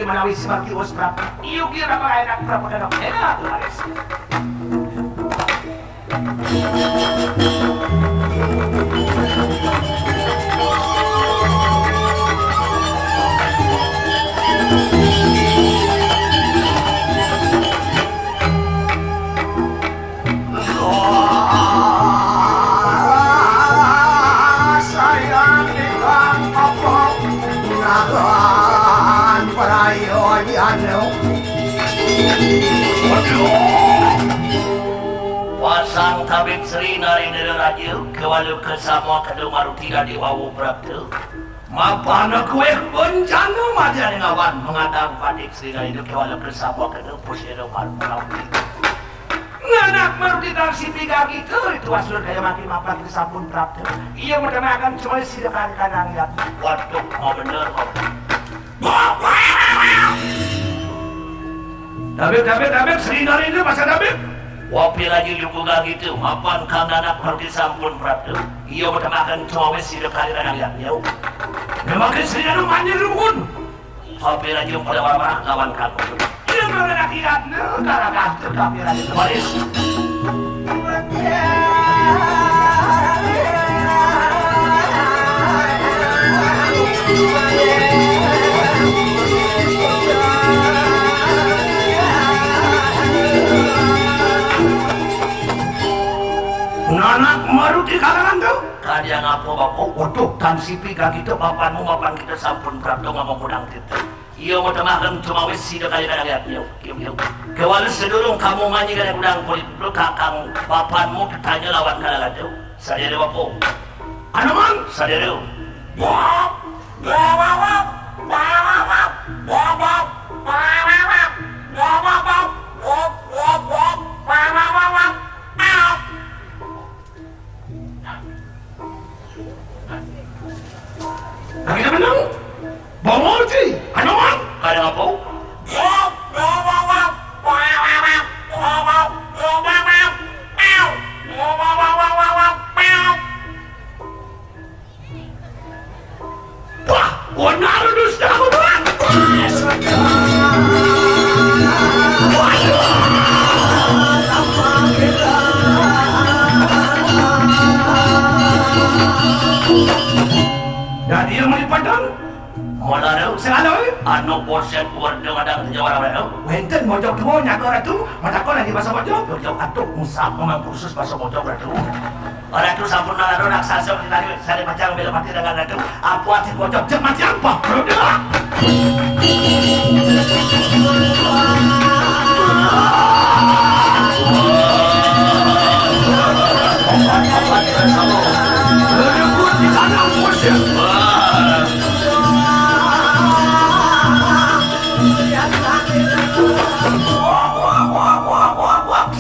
Menawi seperti Usprap, iyo kira ka enak Prabu Danok enak laris. Pasang tabib Sri Narendra Raja kewalu kesama kedua maruti dari wawu Prabtu mapana kue bencana madia ngawan mengadang padik Sri Narendra kewalu kesama kedua pusero maruti nganak maruti dan si tiga gitu itu asal kaya makin mapan kesapun Prabtu ia mendengarkan cuma sidakan kanan lihat waduh mau bener kok Dabib Sri Narendra masa Dabib wapi lagi lukuga gitu mapan kang anak pergi sampun Prabtu iya bertemakan cuma wes hidup kalian yang jauh memakai Sri Narendra manjir rukun wapi lagi pada warah lawan kamu iya mengenak iatnya karena kasih wapi lagi kemaris anak maruti kalangan tuh kalian apa bapak waduh tan sipi kaki itu papanmu mapan kita sampun Prabtu ngomong kudang kita iya mau temakan cuma wes sidak kalian lihat yuk kewalu sedulung kamu manji kalian kudang kulit lu kakang papanmu ditanya lawan kalangan tuh sadari bapak anuman sadari Kita menang, Bawalji, anuman, ada apa? Wah, wanar dusta aku tuan. Dan dia melipadang Modal selalu anu bosen wordeng ada jawara bae. Wenten mojok tuh nyakor atuh, matakon lagi bahasa mojok. Mojok atuh musab memang kursus bahasa mojok atuh. Ora atuh sampun nalaro raksasa ditari sare macam bela mati dengan atuh. Apa ati mojok jeung mati apa?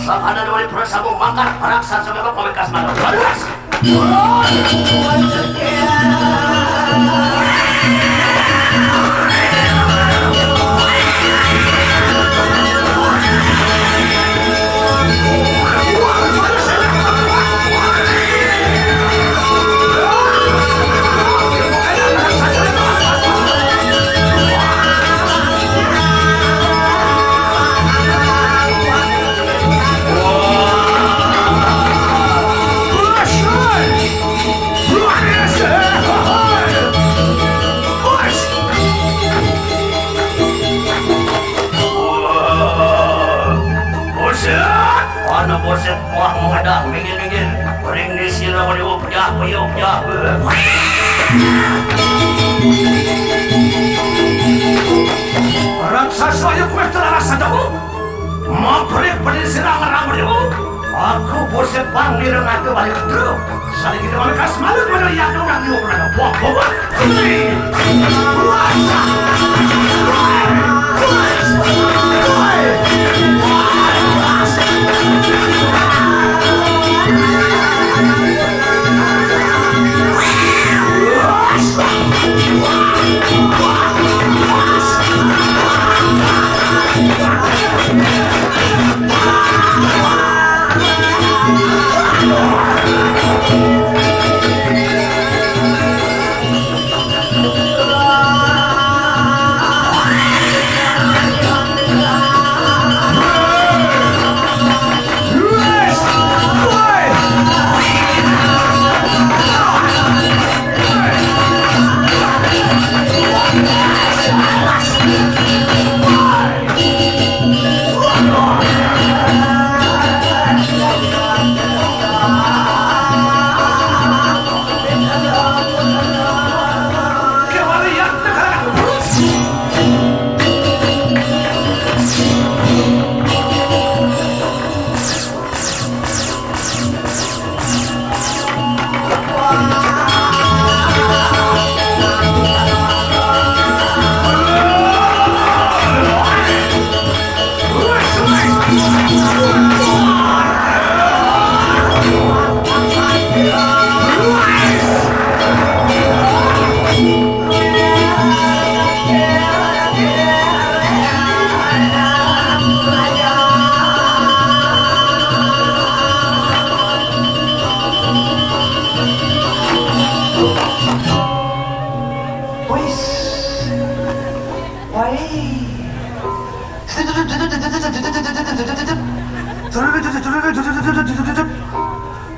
Ada dari perasaan mangkat raksasa memang pemikas mana? Balas. Boset wah menghadap minggir-minggir ring di sila wadiwo pejah raksasa yang kuat telah rasa tahu mau pelik pada serangan wadiwo aku boset bang nirang aku balik terus saling kita melekas malut pada yang orang di orang buah buah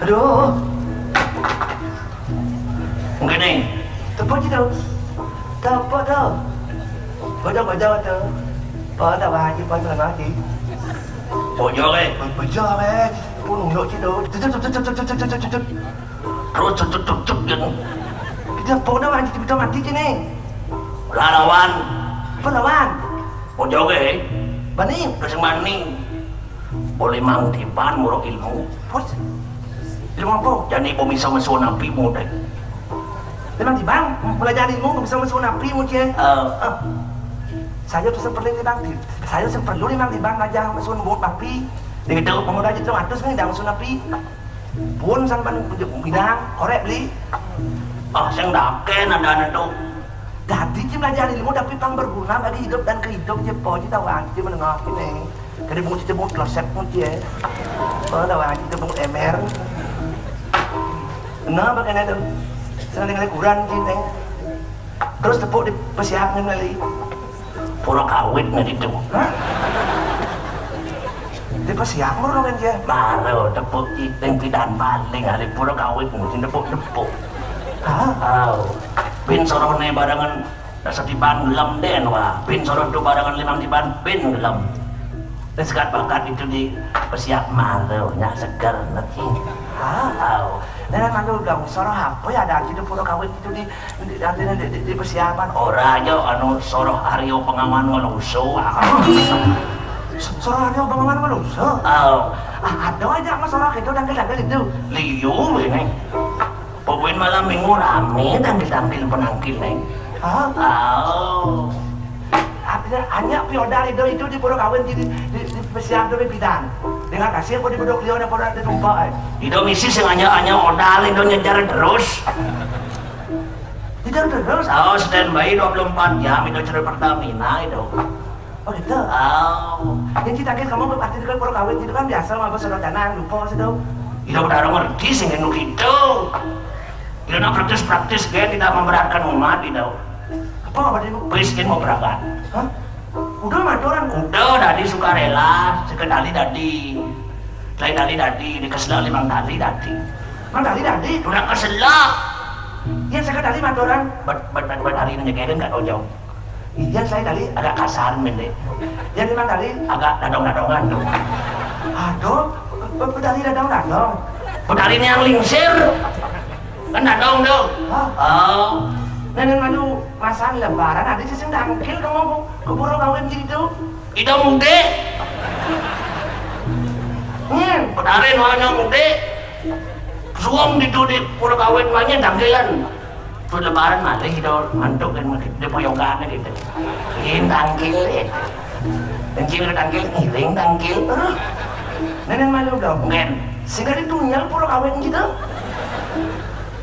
Aduh. Gini. Tepuk je tu. Tepuk tu. Bojok tu. Pada bahagia pada lagi. Bojok Bojok pun unuk je tu. Terus cucuk gitu. Kita pun dah mati kita mati je ni. Lawan. Pelawan. Bojok Bani. Kasing maning. Boleh mang tipan murok ilmu. Pos. Ilmu apa? Jadi bisa masuk nabi mu deh. Memang di bang, belajar ilmu bisa masuk nabi mungkin. Saya tu seperti di bang, saya perlu memang di bang belajar masuk nabi. Dengan itu pemuda itu atas ni dah masuk nabi. Pun sampai bidang korek beli. Saya ndaken ada tu. Jadi dia belajar ilmu tapi pang berguna bagi hidup dan kehidup je po je tahu anti menengah ini. Kali bunyi kita bunyi klosep pun je. Tahu anti kita bunyi emer. Nah bagaimana tu? Senang dengan kurang kita. Terus tepuk di persiapkan lagi. Pura kawit na dito. Hah? Di persiapkan mo kan dia. Maro, tepuk iteng pidan baling. Hari pura kawit mo, tepuk. Hah? Pin soroh na barangan nasa tiban gelam den wa. Pin soroh tu barangan limang tiban pin gelam. Dan sekat bakat itu di persiap maro, nyak segar nanti. Hah? Dan malu dong, soroh apa ya ada di pura kawit itu di persiapan. Ora aja anu soroh Aryo pengaman maluso. Soroh ada bangunan manusia. Ada aja masalah itu dan itu. Liu ini. Pokoknya malam minggu rame tampil penangkil nih. Artinya hanya piodal itu di pura kawin di persiapan dari bidang. Dengan kasih aku di bedok liau dan pura ditumpah. Itu misi hanya odal itu nyejar terus. Tidak terus. Standby 24 jam itu cerita Pertamina itu. Oh gitu. Yang kita kira kamu berarti dengan pura kawin itu kan biasa mah saudara danang lupa situ. Itu udah ngerti sih kan gitu. Itu praktis kan tidak memberatkan umat itu. Apa itu? Miskin mau berangkat. Hah? Udah matoran. Udah dadi sukarela, sekedali dadi. Lain dadi dikeselak limang dadi. Mang dadi. Udah keselak. Yang sekedali matoran. Hari ini nyegerin gak tau jauh. Iya saya dali Agak kasar mende. yang memang dali Agak dadong-dadongan tuh. aduh pedali dadong. Pedali ini yang lingsir. Kan dadong tuh. Nenek maju masan lebaran ada sih dangkil kamu keburu kawin gitu. Itu mude. Pedali hanya mude. Suam di pura kawin banyak dangkilan. Tuh lebaran malih itu mantuk kan di poyokannya gitu. Ini tangkil itu. Tangkil ngiring tangkil. Nenek malu dong. Mungkin. Sehingga ditunyal pura kawin gitu.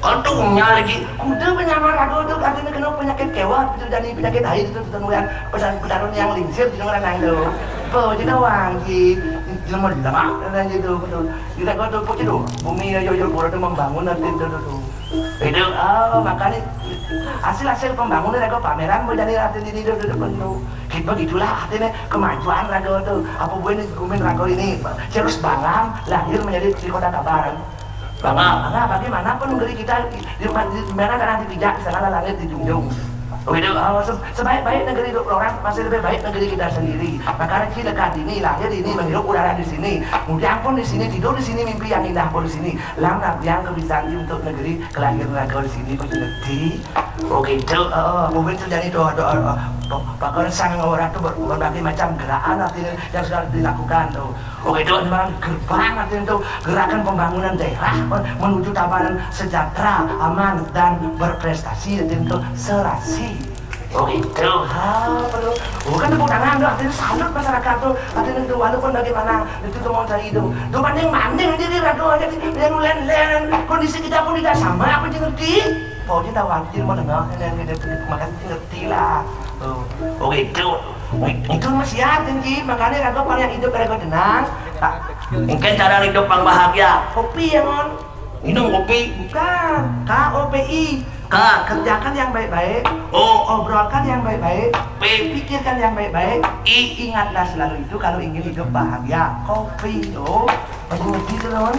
Kalau tunya lagi. Kuda penyamar aku tuh artinya kena penyakit kewat itu jadi penyakit air itu temuan pesan yang lingsir di orang lain tuh. Po jadi wangi. Cuma lemak dan gitu betul. Kita kau tuh pokoknya tuh bumi yo pura tuh membangun nanti tuh. Itu Makanya hasil pembangunan raga pameran menjadi artinya di penuh. Begitulah artinya kemajuan raga itu. Apa boleh gumin raga ini terus bangang lahir menjadi si kota Kabaran. Bangga bagaimanapun negeri kita di mana kan nanti pijak di sana langit dijunjung. Sebaik-baik negeri orang masih lebih baik negeri kita sendiri. Maka kita dekat ini lahir ini menghirup udara di sini. Kemudian pun di sini tidur di sini mimpi yang indah pun di sini. Langkah yang kebiasaan untuk negeri kelahiran raga di sini berarti. oh gitu. Mungkin terjadi doa bahkan sang orang itu berbagai macam gerakan artinya yang sudah dilakukan tuh. Oh gitu. Memang gerbang artinya itu gerakan pembangunan daerah menuju tabanan sejahtera, aman dan berprestasi itu serasi. Oh gitu. Bukan tepuk tangan tuh artinya salut masyarakat tuh artinya itu walaupun bagaimana itu tuh mau cari itu tuh banding jadi rado aja yang len kondisi kita pun tidak sama apa aja ngerti. Pokoknya tahu anjir mau dengar yang kita makanya ngerti lah. Oh gitu. Itu masih ada Ji, makanya rado paling hidup rado tenang. Mungkin cara hidup yang bahagia. Kopi ya mon. Minum kopi. Bukan. KOPI. Kerjakan yang baik-baik. Obrolkan yang baik-baik. Pikirkan yang baik-baik. Ingatlah selalu itu kalau ingin hidup bahagia. Kopi tuh. Bagi ngerti tuh non.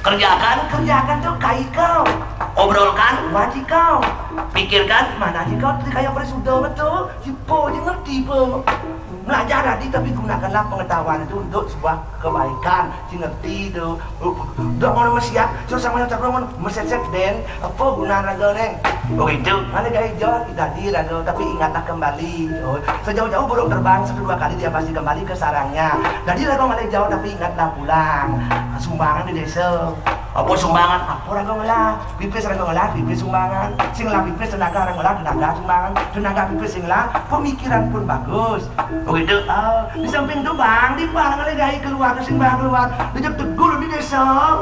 kerjakan tuh kai kau, obrolkan, wajib kau, pikirkan. mana sih kau tadi kayak presiden betul, cipo dia ngerti po. Belajar tadi tapi gunakanlah pengetahuan itu untuk sebuah kebaikan, si ngerti itu. Udah mau siap, terus sama yang terlalu meset den, apa guna raga neng? Oh itu, Mana gaya hijau kita di raga, tapi ingatlah kembali. Oh, sejauh-jauh burung terbang 1-2 kali dia pasti kembali ke sarangnya. Jadi raga mana jauh tapi ingatlah pulang. Sumbangan di desa. apa sumbangan? Apa raga ngolah? Pipis raga ngolah, pipis sumbangan. Sing lah pipis tenaga raga ngolah, tenaga sumbangan. Tenaga pipis sing lah, pemikiran pun bagus. Oh itu, Di samping itu bang, di bang oleh gaya keluar, sing bang keluar. Dia tegur di desa.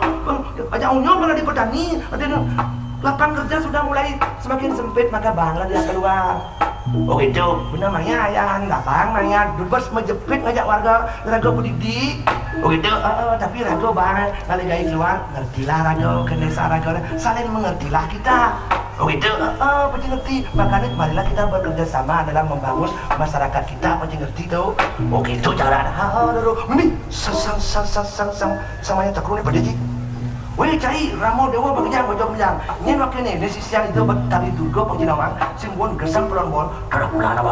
Aja unyu kalau di petani, ada lapangan kerja sudah mulai semakin sempit maka banglah dia keluar. oh itu, Benar mangnya ya, enggak bang, mangnya dubes menjepit ngajak warga raga pendidik. oh itu, Tapi raga bang, kalau gaya keluar, ngertilah raga ke desa raga, saling mengertilah kita. oh itu, Pasti ngerti, makanya marilah kita bekerja sama dalam membangun masyarakat kita, pasti ngerti tuh. oh gitu cara. Mimi, samanya takrone pada ji. Weh cai ramo dewa bagian bojong bilang. Nyen wakil nih, di sisi yang itu tadi duga penjinawang, simbon gesang pelon bol. Terus belana.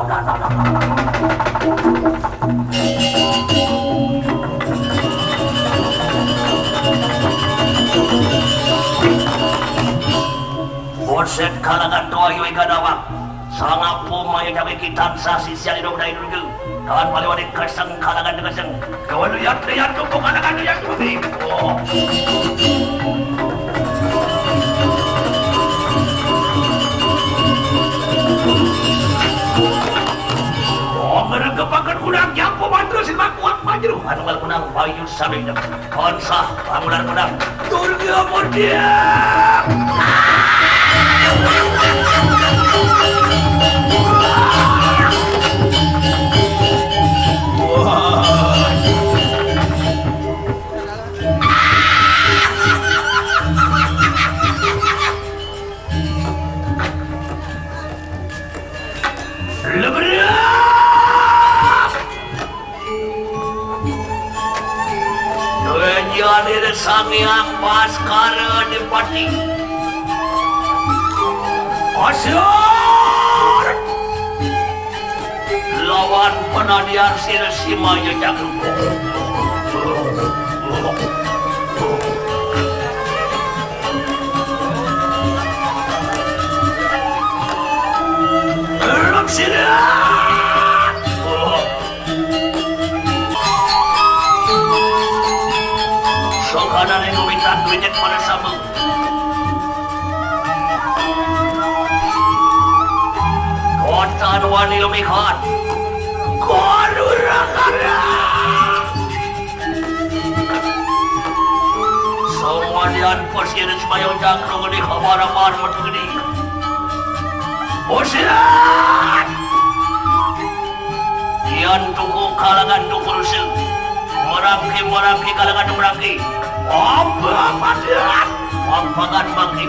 Boset kalangan doa yoi kadawak. Sangapu maya jabe kitan sa sisian hidup dari dulu. Kawan paling wadik keseng kalangan keseng. Kawan lihat tumpuk kalangan lihat tumpuk. Oh. Oh, meregepakan kunang jampu bantu silmak kuat majru. Anwal kunang bayu sabing kawan sah bangunan kunang. Turga murdia. Jadi sangyang Baskara Dipati Asyar lawan penadian Sirsima Jajaku. Sokanan yang meminta duitnya kepada Sabu. Kotan wani lumikat Kodurakara semua dian persirin semayang jangkrung di khabaraman matugini Usirat dian tuku kalangan tukursil merangki kalangan merangki apa padian wampagan bangki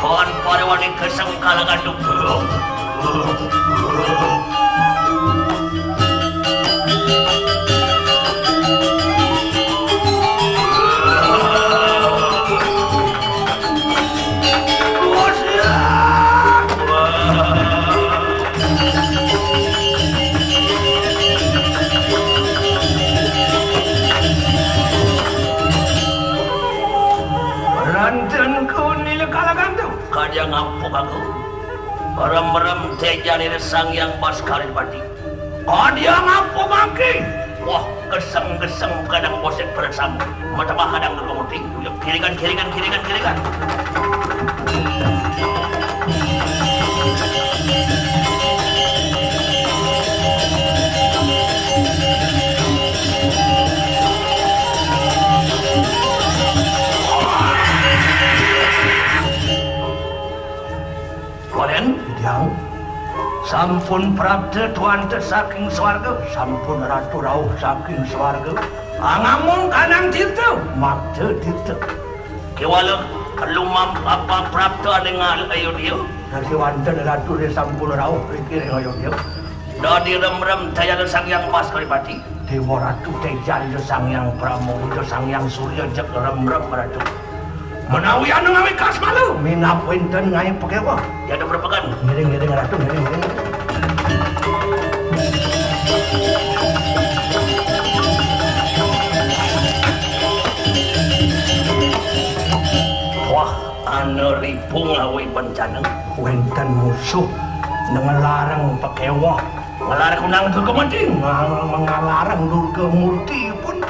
kawan pada wanita keseng kalangan tukur Kajang ngampuk aku merem-merem tejani resang yang Baskara Dipati. Dia ngampuk maki. Wah, geseng-geseng kadang boset bersama mata bahadang ke kemuting. Kirikan. Yang sampun prabda tuante saking swarga, sampun ratu rauh saking swarga. Angamun kanang tirta, makta tirta. Kewala kalumam apa prabda dengan ayo dia. Nasi wanten ratu dia sampun rauh pikir ayo dia. Dadi rem-rem daya sang yang Baskara Dipati. Dewa Ratu Teja itu Sangyang Pramono itu Sangyang Surya jek rem-rem Ratu. Menawi anu ngami kas malu. Minap wenten ngai pekewa. Ya ada berpegan. Ngiring Ratu ngiring. Wah, anu ripung awi bencana. Wenten musuh ngelarang pekewa. Melarang unang Durga Murti. Mengalarang Durga Murti pun.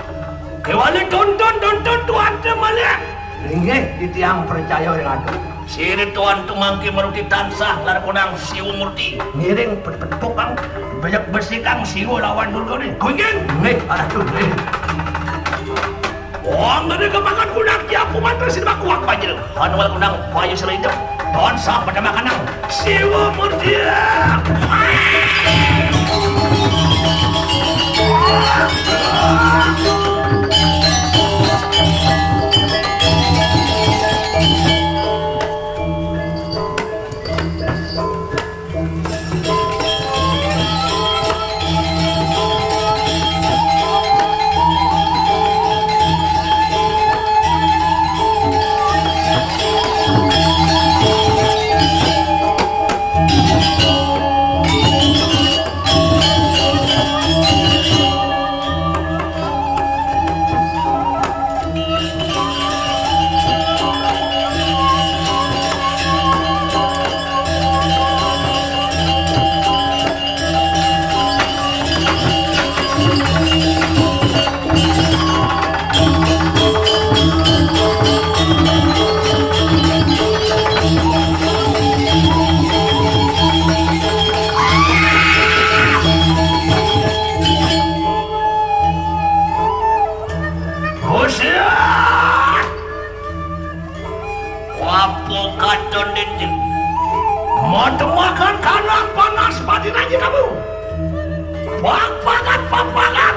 Kewali tonton tuan temalnya. Inggih ditiang percaya yang ada. Siri tuan tumangki meruti tansah larang unang Siwu Murti. Ngiring pedepuk kang. Banyak bersihkan Siwu lawan Durga ni. Kau ingin? Nggih, Ratu. Wah, ngeri kemakan kunang tiap kumantan silap kuak banjir. Anual kunang payu selindung. Tuan sah pada makanan Siwu Murti. Makan kanan panas batin aja kamu. Papagat.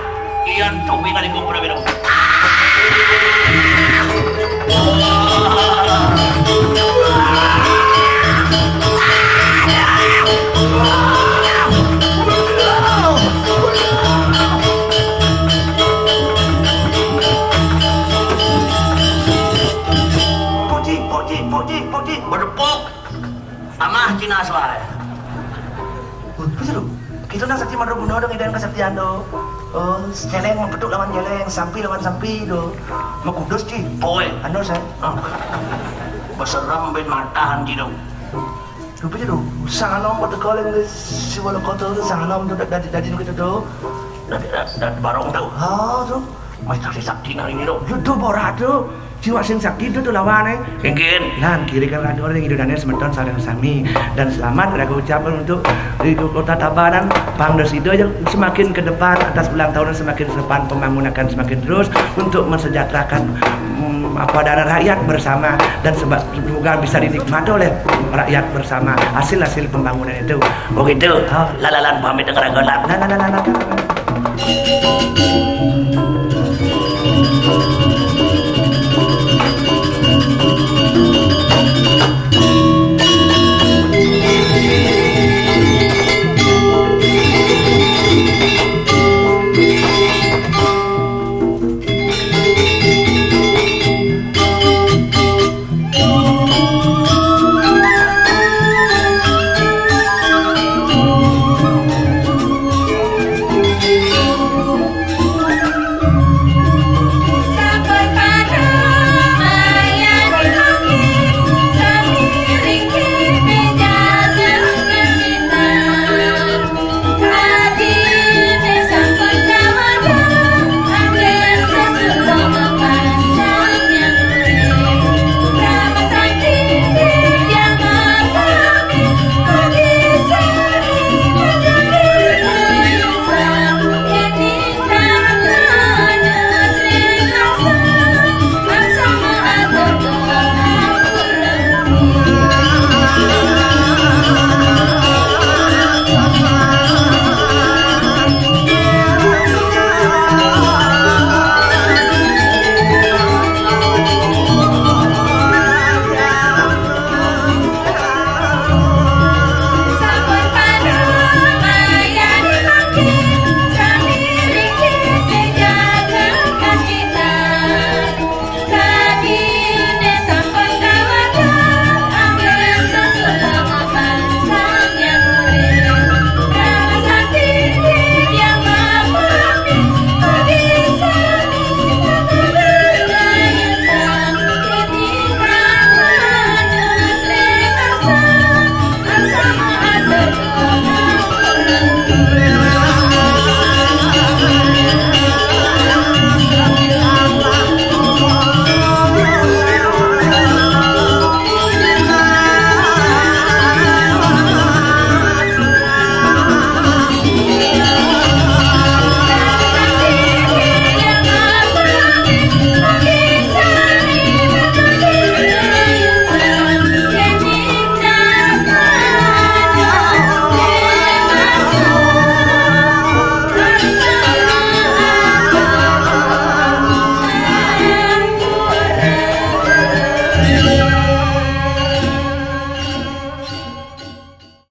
Ian topi nari kau pernah Puji berdepok. Amah Cina soal. Betul. Kita nak sakti madro bunuh dong idan kesaktian do. Celeng mempetuk lawan celeng, sampi lawan sampi do. Makudus ci. Poe. Anu saya. Beseram ben matahan ci dong. Lupa je do. Sanganom pada kaleng ni si wala kota tu sanganom tu dari nu kita do. Dan barong tu. Ha tu. Mai tak sakti hari ni dong. Yudo borat tu. Jiwa sing sakti tu lawan Kengkin. Lan kiri kan radio yang hidup dan semeton saling sami dan selamat aku ucapkan untuk di kota Tabanan Bang Desido yang semakin ke depan atas ulang tahun semakin ke depan pembangunan akan semakin terus untuk mensejahterakan daerah rakyat bersama dan semoga bisa dinikmati oleh rakyat bersama hasil pembangunan itu. Begitu. Lalalan pamit dengan ragalan. Nah.